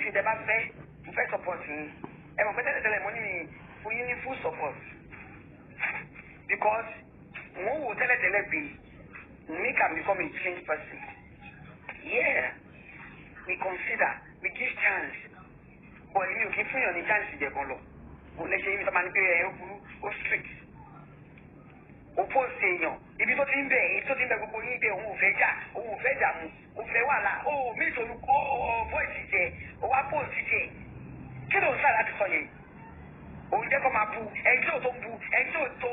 anything tẹ́ bá fẹ́ mo fẹ́ support yín ẹ mọ̀ pé tẹ́lẹ̀tẹ́lẹ̀ mo ní mi fún yín ní full support because mo wò tẹ́lẹ̀tẹ́lẹ̀ pé me can become a changed person. Yeah, we consider, we give chance. But èmi ò kí fún yàn ní chance ìjẹ̀bọn lọ. Mo lè ṣe ibi tó máa ní pé ó burú, ó strict. Ó post èèyàn, ibi tó ti ń bẹ̀, ibi tó ti ń bẹ̀ gbogbo yín bẹ̀, òun ò fẹ́ jà, òun ò fẹ́ dààmú, òun fẹ́ wàhálà, ó mí ìṣòro kó voice jẹ, ó wá post jẹ. Kí ló ń sá láti sọ yẹn? Òun jẹ́ kó máa bu, ẹjọ́ tó ń bu, ẹjọ́ tó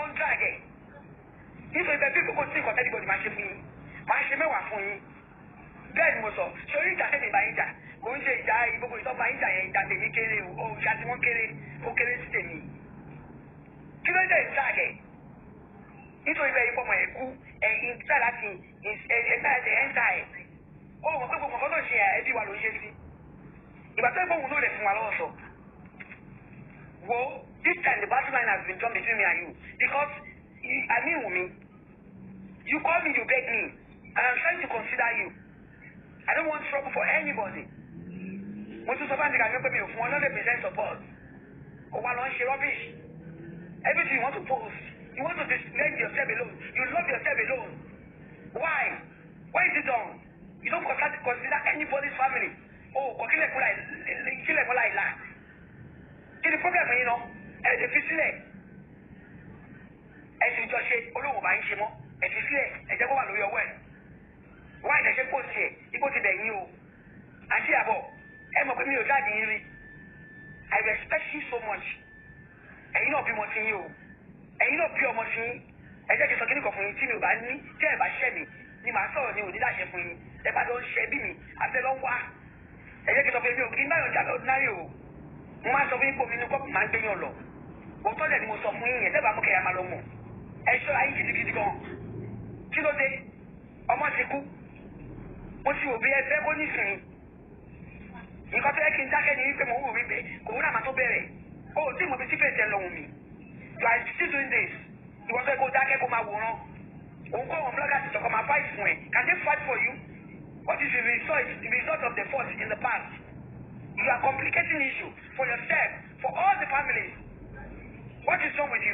ń drag ẹ̀. Nítorí bẹ́ẹ̀ bí kókó tí nǹkan tẹ́lifọ̀dì máa ṣe fún yín, máa ṣe mẹ́wàá fún yín. Bẹ́ẹ̀ ni mo sọ, sórí ìjà tẹ́lẹ̀ bá yín jà, kò ń ṣe ìjà gbogbo ìtọ́ba yín jà yẹn ìjà tèmi kéré o, ìjà tí wọ́n kéré, ó kéré sí tèmi. Kí ló dé ìtàgẹ̀? Nítorí bẹ́ẹ̀ yín pọ̀mọ̀ ẹ̀kú, ẹ̀yìn tí láti ẹ̀ńtà ẹ̀. Ó mọ̀ pé gbogbo nǹkan tó ṣe ẹbí wa ló ń ṣe sí. Ìgbà tó ń gbóhùn ló lè fún wa lọ́wọ́ sọ. Wo, this time the battle line has been drawn between me and you because I mean Wunmi. You call me, you beg me, and I'm trying to consider you. I don't want trouble for anybody. Mo tún sọ fún àǹtíkà mi pé mi ò fún wọn 100% support. Ó wá lọ ń ṣe rubbish. Everything you want to post, you want to let yourself alone. You love yourself alone. Why? Why is it done? You don't consider anybody's family. Oh, kò kílẹ̀ kúlà ìlà. Kí ni problem yín náà? Ẹ ti fi sílẹ̀. Ẹ ti jọ ṣe olóhùn bá ń ṣe mọ́. Ẹ ti sílẹ̀. Ẹ jẹ́ kó wà lórí ọwọ́ ẹ̀. Why ìdẹ̀ ṣe post ẹ̀? Igbó ti bẹ̀ yín o. Àǹtí àbọ̀, ẹ mọ̀ pé mi ò jáde yín rí. I respect you so much. Ẹ̀yin náà bímọ sí yín o. Ẹ̀yin náà bí ọmọ sí yín. Ẹ jẹ́ kí n sọ kíní kan fún yín tí mi ò bá ní tí ẹ bá ṣẹ́ mi ni màá sọ̀rọ̀ ní òní láṣẹ fún yín. Ẹ bá lọ ń ṣẹ́ bí mi, àbẹ́ lọ ń wá. Ẹ jẹ́ kí n sọ pé mi ò kí n báyọ̀ jà lọ́dúnárì o. Mo máa ń sọ fún yín pé omi inú kọ́ọ̀pù máa ń gbé yàn lọ. Òótọ́ dẹ̀ ni mo sọ fún yín yẹn, tẹ́ bá mú kẹ́yà máa lọ mọ̀. Ẹ ṣọ́ra yín gidigidi gan. Kí ló dé? Ọmọ ti kú. Mo ti wò bí ẹ fẹ́ kó nísìnyí. Nǹkan tó yẹ kí n dákẹ́ ni wípé mo wò wípé kò wúrà máa tó bẹ̀rẹ̀. O ò tí mo fi sífẹ̀ẹ́ tẹ lọ́hùn mi. You are still doing this. Ìwọ fẹ́ kó dákẹ́ kó máa wòran. Òun kọ́ àwọn bloggers ìjọba máa fight fún ẹ. Can they fight for you? What is the result of the fault in the past? You are complicating issue for yourself, for all the families. What is wrong with you?